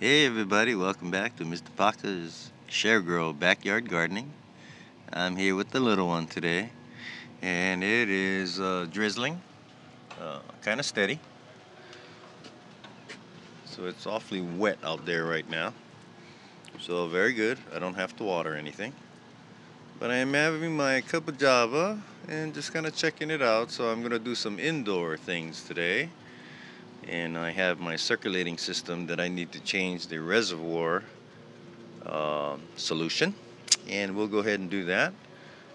Hey everybody, welcome back to Mr. Parker's Share Grow Backyard Gardening. I'm here with the little one today, and it is drizzling, kind of steady. So it's awfully wet out there right now. So very good, I don't have to water anything. But I am having my cup of java and just kind of checking it out. So I'm going to do some indoor things today. And I have my circulating system that I need to change the reservoir solution, and we'll go ahead and do that.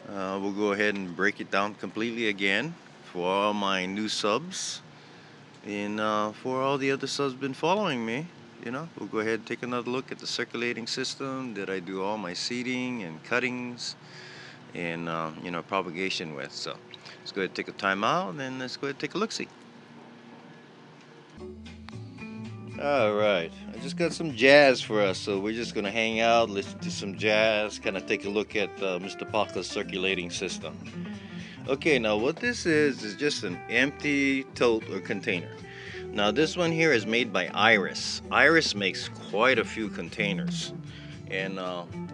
We'll go ahead and break it down completely again for all my new subs, and for all the other subs been following me. We'll go ahead and take another look at the circulating system that I do all my seeding and cuttings and propagation with. So let's go ahead and take a time out, and let's go ahead and take a look-see. All right, I just got some jazz for us, so we're just gonna hang out, listen to some jazz, kind of take a look at Mr. Parker's circulating system. Okay, now what this is just an empty tote or container. Now this one here is made by Iris. Iris makes quite a few containers, and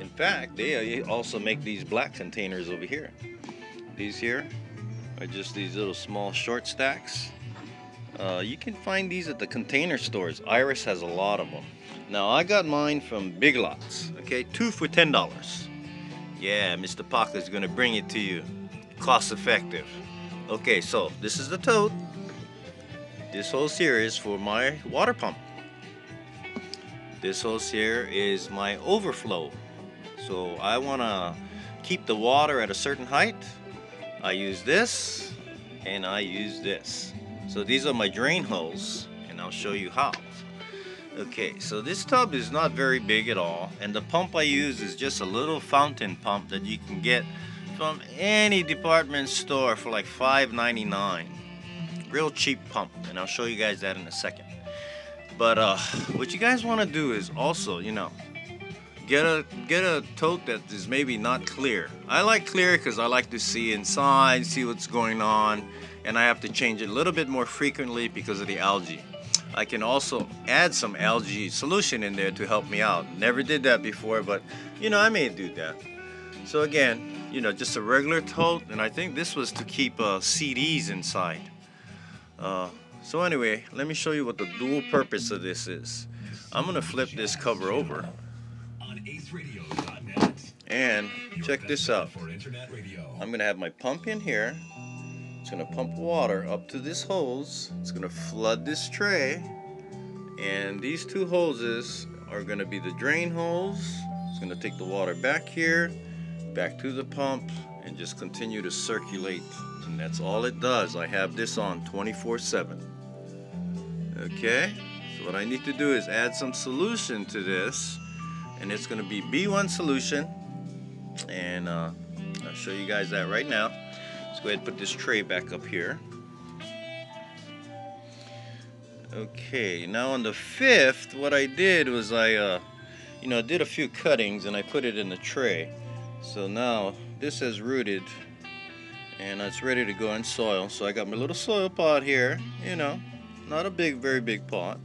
in fact, they also make these black containers over here. These here are just these little small short stacks. You can find these at the container stores. Iris has a lot of them. Now I got mine from Big Lots. Okay, 2 for $10. Yeah, Mr. Parker's gonna bring it to you. Cost effective. Okay, so this is the tote. This hose here is for my water pump. This hose here is my overflow. So I wanna keep the water at a certain height. I use this and I use this. So these are my drain holes, and I'll show you how. Okay, so this tub is not very big at all, and the pump I use is just a little fountain pump that you can get from any department store for like $5.99. Real cheap pump, and I'll show you guys that in a second. But what you guys want to do is also, get a tote that is maybe not clear. I like clear because I like to see inside, see what's going on, and I have to change it a little bit more frequently because of the algae. I can also add some algae solution in there to help me out. Never did that before, but I may do that. So again, just a regular tote, and I think this was to keep CDs inside. So anyway, let me show you what the dual purpose of this is. I'm gonna flip this cover over. And check this out. I'm gonna have my pump in here. It's gonna pump water up to this hose. It's gonna flood this tray, and these two hoses are gonna be the drain hose. It's gonna take the water back here, back to the pump, and just continue to circulate. And that's all it does. I have this on 24/7. Okay, so what I need to do is add some solution to this, and it's gonna be B1 solution, and I'll show you guys that right now. Let's go ahead and put this tray back up here. Okay, now on the 5th, what I did was I did a few cuttings and I put it in the tray. So now this has rooted and it's ready to go in soil. So I got my little soil pot here, not a very big pot.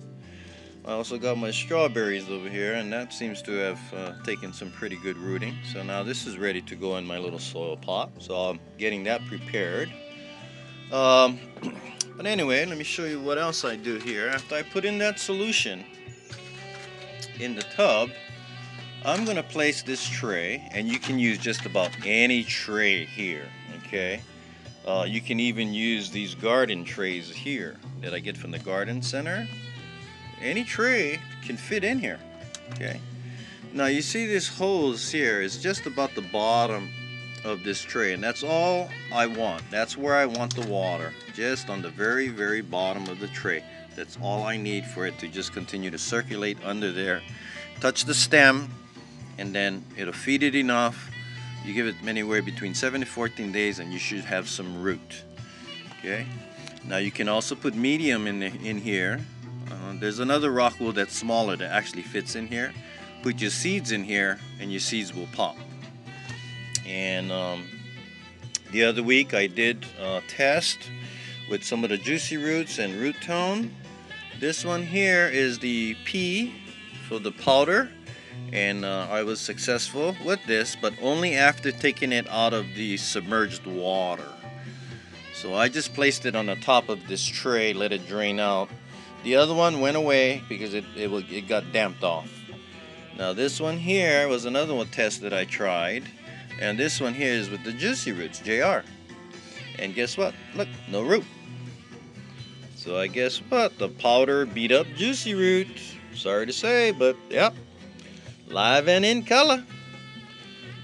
I also got my strawberries over here, and that seems to have taken some pretty good rooting. So now this is ready to go in my little soil pot. So I'm getting that prepared. But anyway, let me show you what else I do here. After I put in that solution in the tub, I'm going to place this tray, and you can use just about any tray here, okay? You can even use these garden trays here that I get from the garden center. Any tray can fit in here, okay? Now you see this hose here is just about the bottom of this tray, and that's all I want. That's where I want the water, just on the very bottom of the tray. That's all I need for it to just continue to circulate under there. Touch the stem, and then it'll feed it enough. You give it anywhere between 7 to 14 days, and you should have some root, okay? Now you can also put medium in here. There's another rock wool that's smaller that actually fits in here. Put your seeds in here and your seeds will pop. And the other week I did test with some of the juicy roots and root tone. This one here is the P for the powder, and I was successful with this, but only after taking it out of the submerged water. So I just placed it on the top of this tray, let it drain out. The other one went away because it got damped off. Now this one here was another one test that I tried, and this one here is with the Juicy Roots JR. And guess what? Look, no root. So I guess what? The powder beat up Juicy Root. Sorry to say, but yep, live and in color.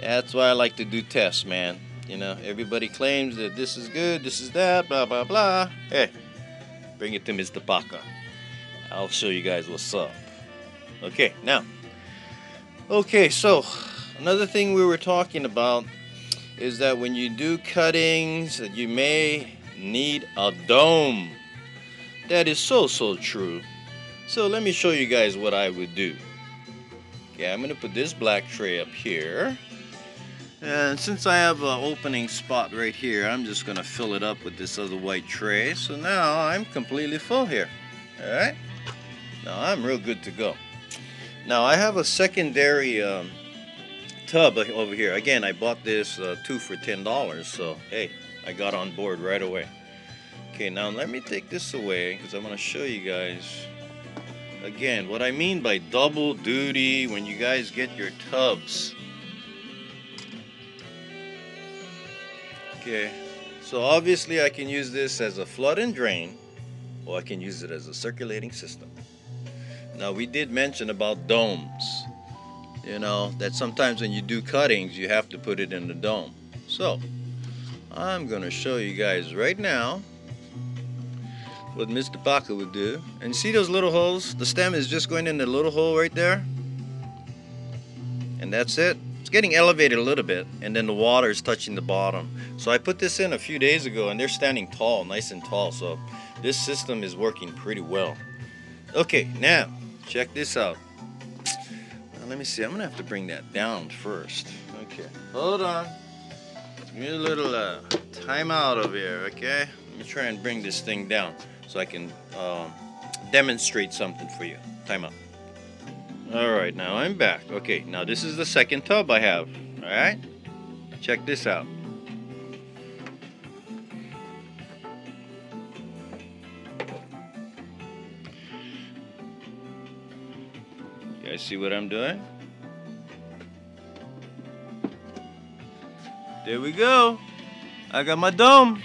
That's why I like to do tests, man. You know, everybody claims that this is good, this is that, blah, blah, blah. Hey, bring it to Mr. Paca. I'll show you guys what's up. Okay, now. Okay, so another thing we were talking about is that when you do cuttings, that you may need a dome. That is so true. So let me show you guys what I would do. Okay, I'm going to put this black tray up here. And since I have an opening spot right here, I'm just going to fill it up with this other white tray. So now I'm completely full here. Alright? Now I'm real good to go. Now I have a secondary tub over here. Again, I bought this 2 for $10. So hey, I got on board right away. Okay, now let me take this away because I'm going to show you guys again what I mean by double duty when you guys get your tubs. Okay, so obviously I can use this as a flood and drain, or I can use it as a circulating system. Now we did mention about domes. You know, that sometimes when you do cuttings you have to put it in the dome. So I'm going to show you guys right now what Mr. Paca would do. And see those little holes? The stem is just going in the little hole right there. And that's it. It's getting elevated a little bit, and then the water is touching the bottom. So I put this in a few days ago, and they're standing tall, nice and tall. So this system is working pretty well. Okay, now check this out. Now, let me see. I'm gonna have to bring that down first. Okay, hold on. Give me a little time out over here. Okay, let me try and bring this thing down so I can demonstrate something for you. Time out. Alright, now I'm back. Okay, now this is the second tub I have. Alright? Check this out. You guys see what I'm doing? There we go. I got my dome.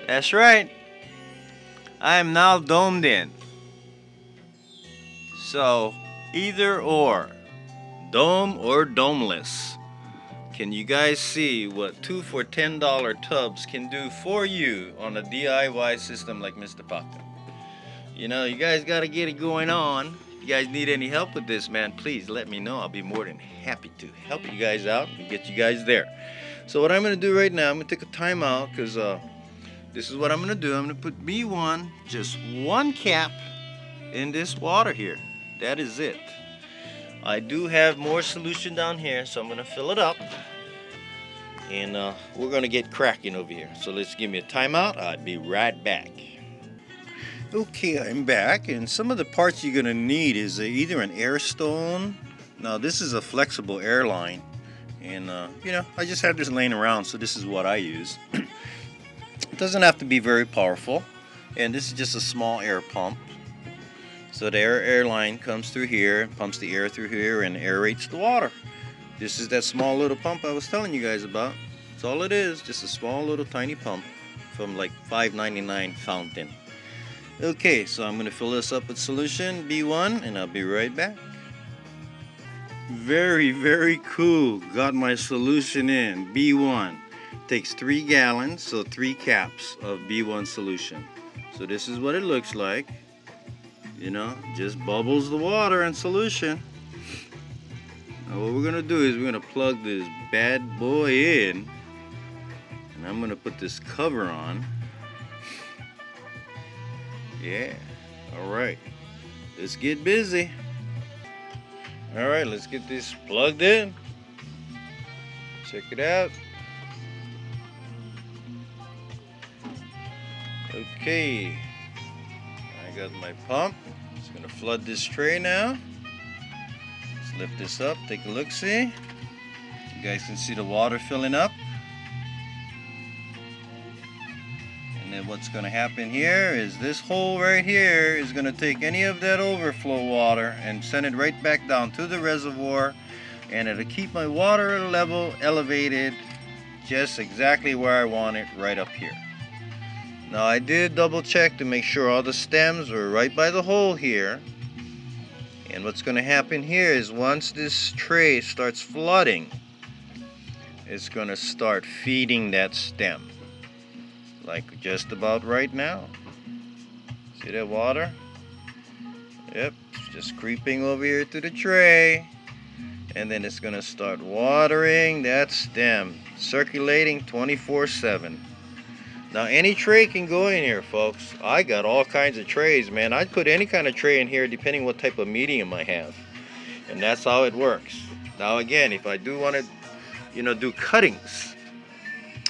That's right. I am now domed in. So, either or, dome or domeless. Can you guys see what 2 for $10 tubs can do for you on a DIY system like Mr. Paca? You know, you guys got to get it going on. If you guys need any help with this, man, please let me know. I'll be more than happy to help you guys out and get you guys there. So what I'm going to do right now, I'm going to take a time out because this is what I'm going to do. I'm going to put B1, just one cap in this water here. That is it. I do have more solution down here, so I'm going to fill it up. And we're going to get cracking over here. So let's give me a timeout. I'll be right back. Okay, I'm back. And some of the parts you're going to need is either an air stone. Now, this is a flexible air line. And, you know, I just have this laying around, so this is what I use. It doesn't have to be very powerful. And this is just a small air pump. So the air line comes through here, pumps the air through here, and aerates the water. This is that small little pump I was telling you guys about. That's all it is, just a small little tiny pump from like $5.99 fountain. Okay, so I'm going to fill this up with solution B1, and I'll be right back. Very cool. Got my solution in, B1. Takes 3 gallons, so 3 caps of B1 solution. So this is what it looks like. You know, just bubbles the water and solution. Now what we're gonna do is we're gonna plug this bad boy in, and I'm gonna put this cover on. Yeah, alright, let's get busy. Alright, let's get this plugged in. Check it out. Okay, I I got my pump. It's gonna flood this tray now. Let's lift this up, take a look, see? You guys can see the water filling up. And then what's gonna happen here is this hole right here is gonna take any of that overflow water and send it right back down to the reservoir, and it'll keep my water level elevated just exactly where I want it, right up here. Now I did double check to make sure all the stems were right by the hole here. And what's going to happen here is once this tray starts flooding, it's going to start feeding that stem. Like just about right now. See that water? Yep, it's just creeping over here to the tray. And then it's going to start watering that stem, circulating 24/7. Now any tray can go in here, folks. I got all kinds of trays, man. I'd put any kind of tray in here depending what type of medium I have. And that's how it works. Now again, if I do want to, do cuttings,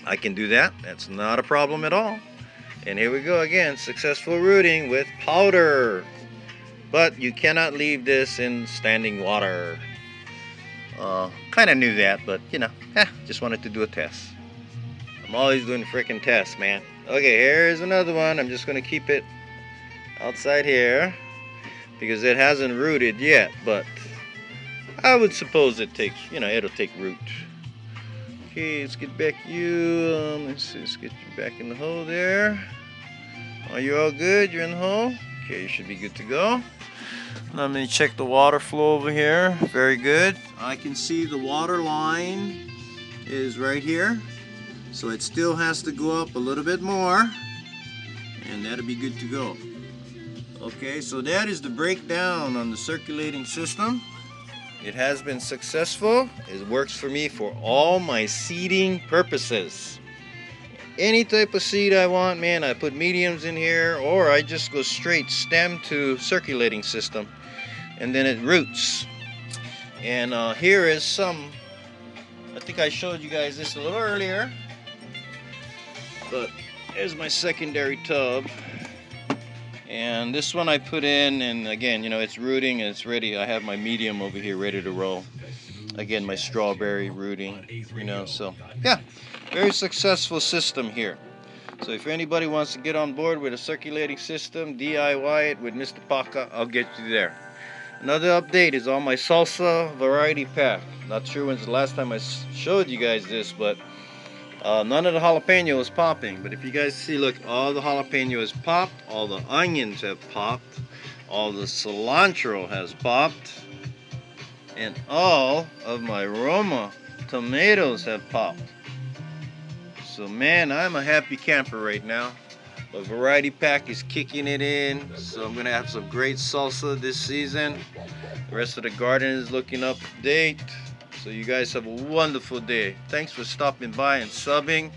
I can do that. That's not a problem at all. And here we go again, successful rooting with powder. But you cannot leave this in standing water. Kind of knew that, but just wanted to do a test. I'm always doing freaking tests, man. Okay, here's another one. I'm just going to keep it outside here because it hasn't rooted yet, but I would suppose it takes, it'll take root. Okay, let's get back you. Let's get you back in the hole there. Are you all good? You're in the hole? Okay, you should be good to go. Let me check the water flow over here. Very good. I can see the water line is right here. So it still has to go up a little bit more, and that'll be good to go. Okay, so that is the breakdown on the circulating system. It has been successful. It works for me for all my seeding purposes. Any type of seed I want, man, I put mediums in here, or I just go straight stem to circulating system, and then it roots. And here is some, I think I showed you guys this a little earlier. But here's my secondary tub, and this one I put in, and again, it's rooting and it's ready. I have my medium over here ready to roll. Again, my strawberry rooting, so yeah, very successful system here. So if anybody wants to get on board with a circulating system, DIY it with Mr. Paca, I'll get you there. Another update is on my salsa variety pack. Not sure when's the last time I showed you guys this, but none of the jalapeno is popping, but if you guys see, look, all the jalapeno is popped, all the onions have popped, all the cilantro has popped, and all of my Roma tomatoes have popped. So man, I'm a happy camper right now. The variety pack is kicking it in, so I'm gonna have some great salsa this season. The rest of the garden is looking up to date. So you guys have a wonderful day. Thanks for stopping by and subbing,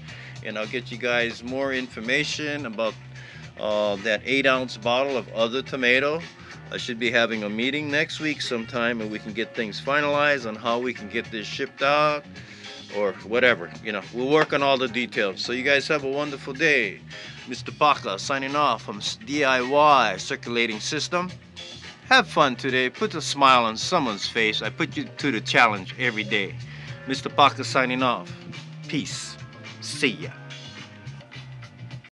and I'll get you guys more information about that 8-ounce bottle of other tomato. I should be having a meeting next week sometime, and we can get things finalized on how we can get this shipped out or whatever. We'll work on all the details. So you guys have a wonderful day. Mr. Paca signing off from DIY Circulating System. Have fun today. Put a smile on someone's face. I put you to the challenge every day. Mr. Paca signing off. Peace. See ya.